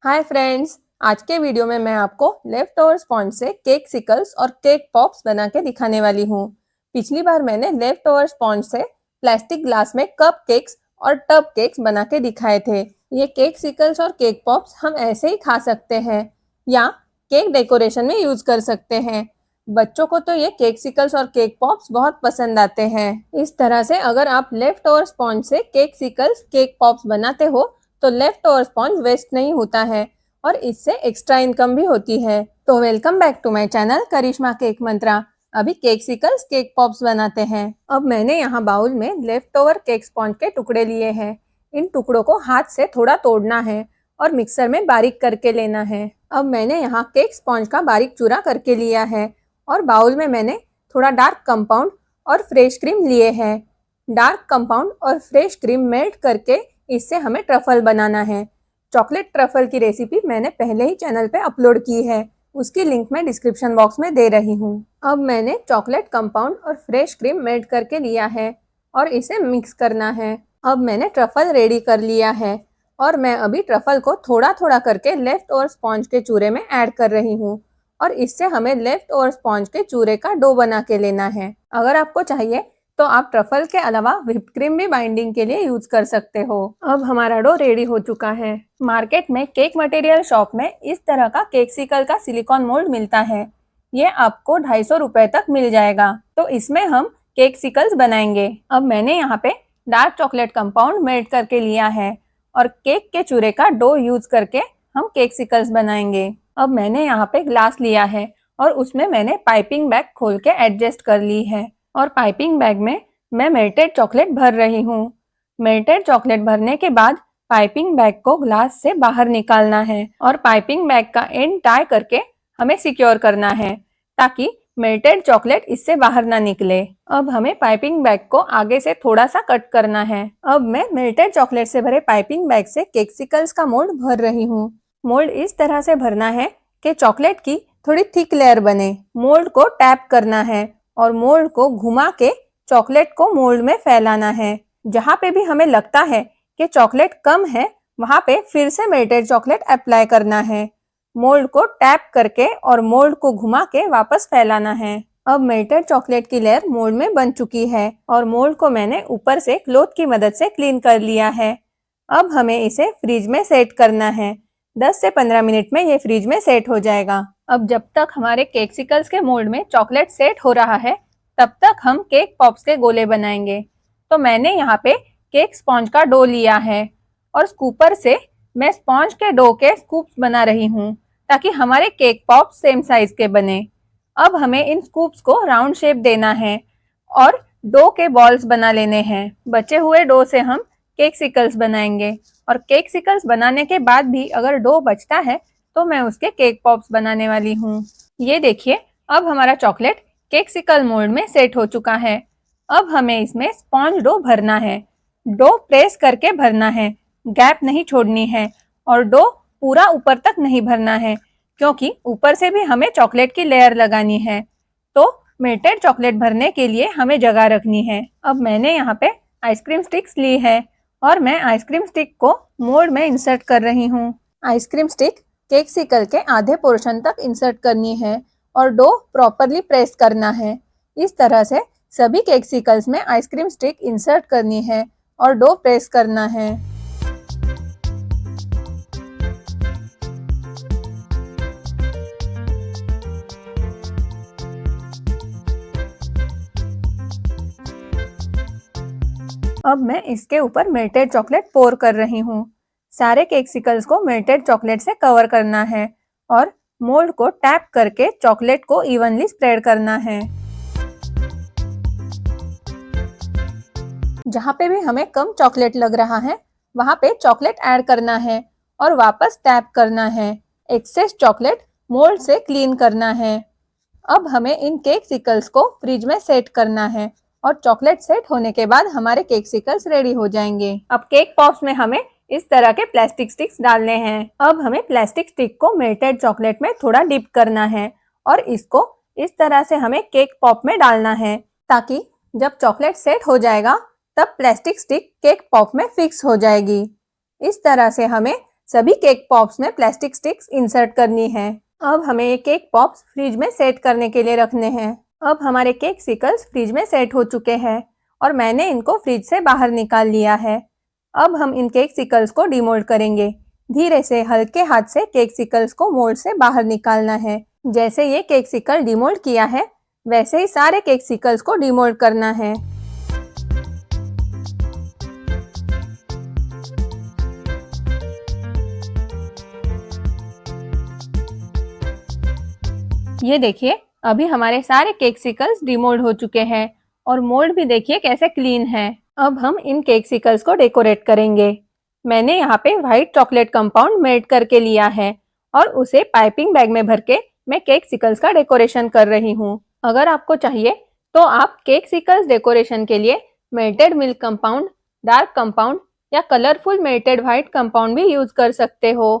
Hi friends, आज के video में मैं आपको लेफ्ट ओवर स्पॉन्ज से केक सिकल्स और केक पॉप्स बना के दिखाने वाली हूँ। पिछली बार मैंने लेफ्ट ओवर स्पॉन्ज से प्लास्टिक ग्लास में कप केक्स और टब केक्स बना के दिखाए थे। ये केक सिकल्स और केक पॉप्स हम ऐसे ही खा सकते हैं या केक डेकोरेशन में यूज कर सकते हैं। बच्चों को तो ये केक सिकल्स और केक पॉप्स बहुत पसंद आते हैं। इस तरह से अगर आप लेफ्ट ओवर स्पॉन्ज से केक सिकल्स केक पॉप्स बनाते हो तो लेफ्ट ओवर स्पॉन्ज वेस्ट नहीं होता है और इससे एक्स्ट्रा इनकम भी होती है। तो welcome back to my channel Karishma cake mantra. अभी केक सिकल्स केक पॉप्स बनाते हैं। अब मैंने यहाँ बाउल में लेफ्ट ओवर केक स्पॉन्ज के टुकड़े लिए हैं। इन टुकड़ों को हाथ से थोड़ा तोड़ना है और मिक्सर में बारीक करके लेना है। अब मैंने यहाँ केक स्पॉन्ज का बारीक चूरा करके लिया है और बाउल में मैंने थोड़ा डार्क कंपाउंड और फ्रेश क्रीम लिए हैं। डार्क कंपाउंड और फ्रेश क्रीम मेल्ट करके इससे हमें ट्रफल बनाना है। चॉकलेट ट्रफल की रेसिपी मैंने पहले ही चैनल पे अपलोड की है, उसकी लिंक मैं डिस्क्रिप्शन बॉक्स में दे रही हूँ। अब मैंने चॉकलेट कंपाउंड और फ्रेश क्रीम मेल्ट करके लिया है और इसे मिक्स करना है। अब मैंने ट्रफल रेडी कर लिया है और मैं अभी ट्रफल को थोड़ा थोड़ा करके लेफ्ट ओवर स्पॉन्ज के चूरे में ऐड कर रही हूँ और इससे हमें लेफ्ट ओवर स्पॉन्ज के चूरे का डो बना के लेना है। अगर आपको चाहिए तो आप ट्रफल के अलावा व्हिप्ड क्रीम भी बाइंडिंग के लिए यूज कर सकते हो। अब हमारा डो रेडी हो चुका है। मार्केट में केक मटेरियल शॉप में इस तरह का केक सिकल का सिलिकॉन मोल्ड मिलता है। ये आपको 250 रुपए तक मिल जाएगा। तो इसमें हम केक सिकल्स बनाएंगे। अब मैंने यहाँ पे डार्क चॉकलेट कंपाउंड मेल्ट करके लिया है और केक के चूरे का डो यूज करके हम केक सिकल्स बनाएंगे। अब मैंने यहाँ पे ग्लास लिया है और उसमें मैंने पाइपिंग बैग खोल के एडजस्ट कर ली है और पाइपिंग बैग में मैं मेल्टेड चॉकलेट भर रही हूँ। मेल्टेड चॉकलेट भरने के बाद पाइपिंग बैग को ग्लास से बाहर निकालना है और पाइपिंग बैग का एंड टाई करके हमें सिक्योर करना है ताकि मेल्टेड चॉकलेट इससे बाहर ना निकले। अब हमें पाइपिंग बैग को आगे से थोड़ा सा कट करना है। अब मैं मेल्टेड चॉकलेट से भरे पाइपिंग बैग से केक सिकल्स का मोल्ड भर रही हूँ। मोल्ड इस तरह से भरना है कि चॉकलेट की थोड़ी थिक लेयर बने। मोल्ड को टैप करना है और मोल्ड को घुमा के चॉकलेट को मोल्ड में फैलाना है। जहाँ पे भी हमें लगता है कि चॉकलेट कम है वहाँ पे फिर से मेल्टेड चॉकलेट अप्लाई करना है। मोल्ड को टैप करके और मोल्ड को घुमा के वापस फैलाना है। अब मेल्टेड चॉकलेट की लेयर मोल्ड में बन चुकी है और मोल्ड को मैंने ऊपर से क्लॉथ की मदद से क्लीन कर लिया है। अब हमें इसे फ्रिज में सेट करना है। 10 से 15 मिनट में ये फ्रिज में सेट हो जाएगा। अब जब तक हमारे केक सिकल्स के मोल्ड में चॉकलेट सेट हो रहा है तब तक हम केक पॉप्स के गोले बनाएंगे। तो मैंने यहाँ पे केक स्पॉन्ज का डो लिया है और स्कूपर से मैं स्पॉन्ज के डो के स्कूप्स बना रही हूँ ताकि हमारे केक पॉप्स सेम साइज के बने। अब हमें इन स्कूप्स को राउंड शेप देना है और डो के बॉल्स बना लेने हैं। बचे हुए डो से हम केक सिकल्स बनाएंगे और केक सिकल्स बनाने के बाद भी अगर डो बचता है तो मैं उसके केक पॉप्स बनाने वाली हूँ। ये देखिए, अब हमारा चॉकलेट केक सिकल मोल्ड में सेट हो चुका है। अब हमें इसमें स्पॉन्ज डो भरना है। डो प्रेस करके भरना है, गैप नहीं छोड़नी है और डो पूरा ऊपर तक नहीं भरना है क्योंकि ऊपर से भी हमें चॉकलेट की लेयर लगानी है। तो मेल्टेड चॉकलेट भरने के लिए हमें जगह रखनी है। अब मैंने यहाँ पे आइसक्रीम स्टिक्स ली है और मैं आइसक्रीम स्टिक को मोल्ड में इंसर्ट कर रही हूँ। आइसक्रीम स्टिक केक सिकल के आधे पोर्शन तक इंसर्ट करनी है और डो प्रॉपरली प्रेस करना है। इस तरह से सभी केक सिकल्स में आइसक्रीम स्टिक इंसर्ट करनी है और डो प्रेस करना है। अब मैं इसके ऊपर मेल्टेड चॉकलेट पोर कर रही हूँ। सारे केक सिकल्स को मेल्टेड चॉकलेट से कवर करना है और मोल्ड को टैप करके चॉकलेट को इवनली स्प्रेड करना है। जहाँ पे भी हमें कम चॉकलेट लग रहा है वहाँ पे चॉकलेट ऐड करना है और वापस टैप करना है। एक्सेस चॉकलेट मोल्ड से क्लीन करना है। अब हमें इन केक सिकल्स को फ्रिज में सेट करना है और चॉकलेट सेट होने के बाद हमारे केक सिकल्स रेडी हो जाएंगे। अब केक पॉप्स में हमें इस तरह के प्लास्टिक स्टिक्स डालने हैं। अब हमें प्लास्टिक स्टिक को मेल्टेड चॉकलेट में थोड़ा डिप करना है और इसको इस तरह से हमें केक पॉप में डालना है ताकि जब चॉकलेट सेट हो जाएगा तब प्लास्टिक स्टिक केक पॉप में फिक्स हो जाएगी। इस तरह से हमें सभी केक पॉप्स में प्लास्टिक स्टिक्स इंसर्ट करनी है। अब हमें ये केक पॉप्स फ्रिज में सेट करने के लिए रखने हैं। अब हमारे केक सिकल्स फ्रिज में सेट हो चुके हैं और मैंने इनको फ्रिज से बाहर निकाल लिया है। अब हम इन केक सिकल्स को डिमोल्ड करेंगे। धीरे से हल्के हाथ से केक सिकल्स को मोल्ड से बाहर निकालना है। जैसे ये केक सिकल डिमोल्ड किया है वैसे ही सारे केक सिकल्स को डिमोल्ड करना है। ये देखिए अभी हमारे सारे केक सिकल्स डिमोल्ड हो चुके हैं और मोल्ड भी देखिए कैसे क्लीन है। अब हम इन केक सिकल्स को डेकोरेट करेंगे। मैंने यहाँ पे व्हाइट चॉकलेट कंपाउंड मेल्ट करके लिया है और उसे पाइपिंग बैग में भर के मैं केक सिकल्स का डेकोरेशन कर रही हूँ। अगर आपको चाहिए तो आप केक सिकल्स डेकोरेशन के लिए melted milk compound, dark compound या कलरफुल मेल्टेड व्हाइट कंपाउंड भी यूज कर सकते हो।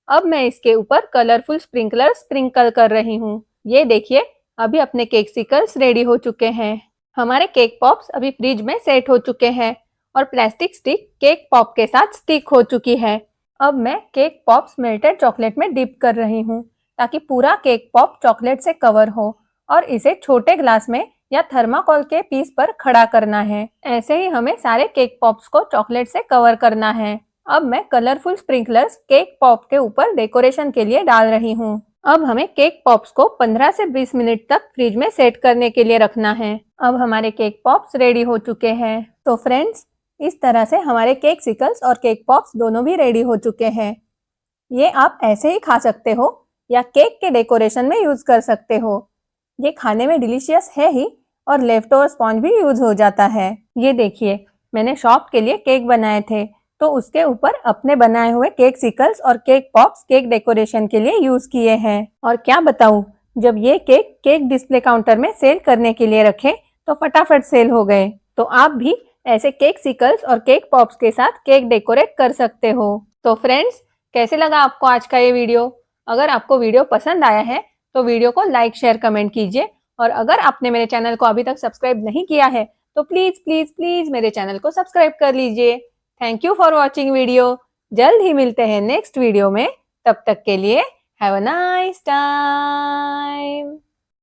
अब मैं इसके ऊपर कलरफुल स्प्रिंकलर स्प्रिंकल कर रही हूँ। ये देखिए अभी अपने केक सिकल्स रेडी हो चुके हैं। हमारे केक पॉप्स अभी फ्रिज में सेट हो चुके हैं और प्लास्टिक स्टिक केक पॉप के साथ स्टिक हो चुकी है। अब मैं केक पॉप्स मेल्टेड चॉकलेट में डिप कर रही हूँ ताकि पूरा केक पॉप चॉकलेट से कवर हो और इसे छोटे ग्लास में या थर्माकोल के पीस पर खड़ा करना है। ऐसे ही हमें सारे केक पॉप्स को चॉकलेट से कवर करना है। अब मैं कलरफुल स्प्रिंकलर्स केक पॉप के ऊपर डेकोरेशन के लिए डाल रही हूँ। अब हमें केक पॉप्स को 15 से 20 मिनट तक फ्रिज में सेट करने के लिए रखना है। अब हमारे केक पॉप्स रेडी हो चुके हैं। तो फ्रेंड्स, इस तरह से हमारे केक सिकल्स और केक पॉप्स दोनों भी रेडी हो चुके हैं। ये आप ऐसे ही खा सकते हो या केक के डेकोरेशन में यूज कर सकते हो। ये खाने में डिलीशियस है ही और लेफ्ट ओवर स्पॉन्ज भी यूज हो जाता है। ये देखिए मैंने शॉप के लिए केक बनाए थे तो उसके ऊपर अपने बनाए हुए केक सिकल्स और केक पॉप्स केक डेकोरेशन के लिए यूज किए हैं। और क्या बताऊं, जब ये केक डिस्प्ले काउंटर में सेल करने के लिए रखे तो फटाफट सेल हो गए। तो आप भी ऐसे केक सिकल्स और केक पॉप्स के साथ केक डेकोरेट कर सकते हो। तो फ्रेंड्स, कैसे लगा आपको आज का ये वीडियो? अगर आपको वीडियो पसंद आया है तो वीडियो को लाइक, शेयर, कमेंट कीजिए और अगर आपने मेरे चैनल को अभी तक सब्सक्राइब नहीं किया है तो प्लीज प्लीज प्लीज मेरे चैनल को सब्सक्राइब कर लीजिए। Thank you for watching video. जल्द ही मिलते हैं नेक्स्ट वीडियो में। तब तक के लिए हैव अ नाइस टाइम।